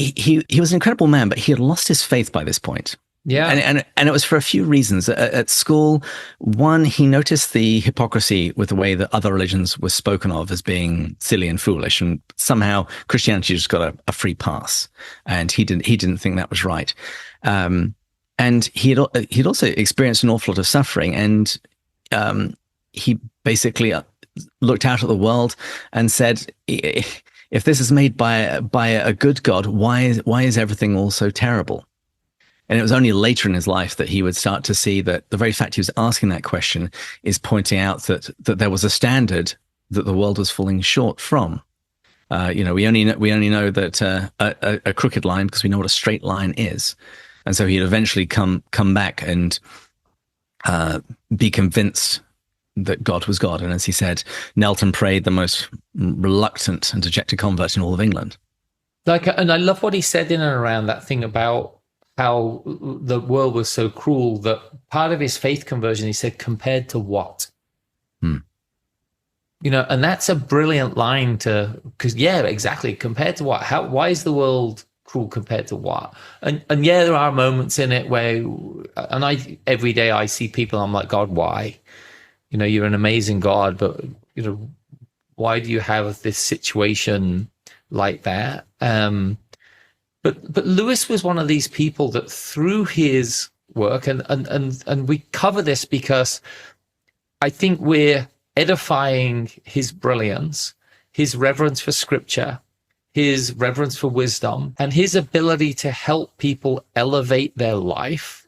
he was an incredible man, but he had lost his faith by this point. Yeah. And it was for a few reasons. At school, one, he noticed the hypocrisy with the way that other religions were spoken of as being silly and foolish, and somehow Christianity just got a free pass, and he didn't think that was right. And he'd also experienced an awful lot of suffering, and he basically looked out at the world and said, if this is made by a good God, why is everything all so terrible? And it was only later in his life that he would start to see that the very fact he was asking that question is pointing out that there was a standard that the world was falling short from. We only know that a crooked line because we know what a straight line is, and so he'd eventually come back and be convinced that God was God. And as he said, knelt and prayed, the most reluctant and dejected convert in all of England. And I love what he said in and around that thing about how the world was so cruel, that part of his faith conversion, he said, compared to what? And that's a brilliant line because exactly. Compared to what? Why is the world cruel compared to what? And there are moments in it where, every day I see people, I'm like, God, why? You're an amazing God, but, why do you have this situation like that? But Lewis was one of these people that through his work, and we cover this because I think we're edifying his brilliance, his reverence for scripture, his reverence for wisdom, and his ability to help people elevate their life.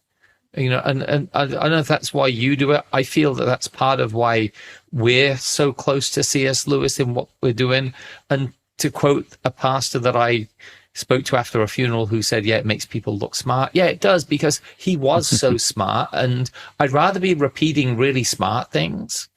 And I don't know if that's why you do it. I feel that that's part of why we're so close to C.S. Lewis in what we're doing. And to quote a pastor that I spoke to after a funeral who said, it makes people look smart. Yeah, it does, because he was so smart, and I'd rather be repeating really smart things